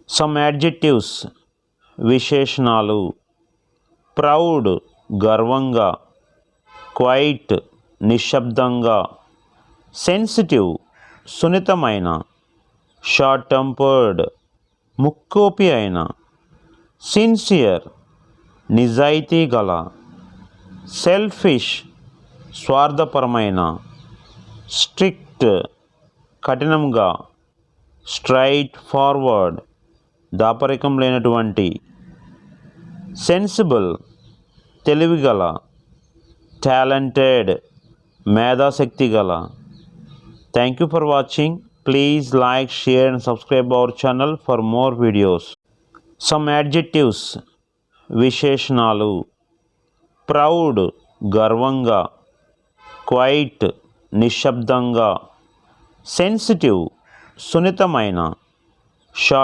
Some adjectives విశేషణాలు. Proud గర్వంగా, quiet నిశ్శబ్దంగా, సెన్సిటివ్ సున్నితమైన, షార్ట్ టెంపర్డ్ ముక్కోపి అయిన, సిన్సియర్ నిజాయితీ గల, సెల్ఫిష్ స్వార్థపరమైన, స్ట్రిక్ట్ కఠినంగా, స్ట్రైట్ ఫార్వర్డ్ దాపరికం లేనటువంటి, సెన్సిబుల్ తెలివిగల, టాలెంటెడ్ మేధాశక్తి గల. Thank you for watching. Please like, share and subscribe our channel for more videos. Some adjectives విశేషణాలు. ప్రౌడ్ గర్వంగా, క్వైట్ నిశ్శబ్దంగా, సెన్సిటివ్ సున్నితమైన, షార్ట్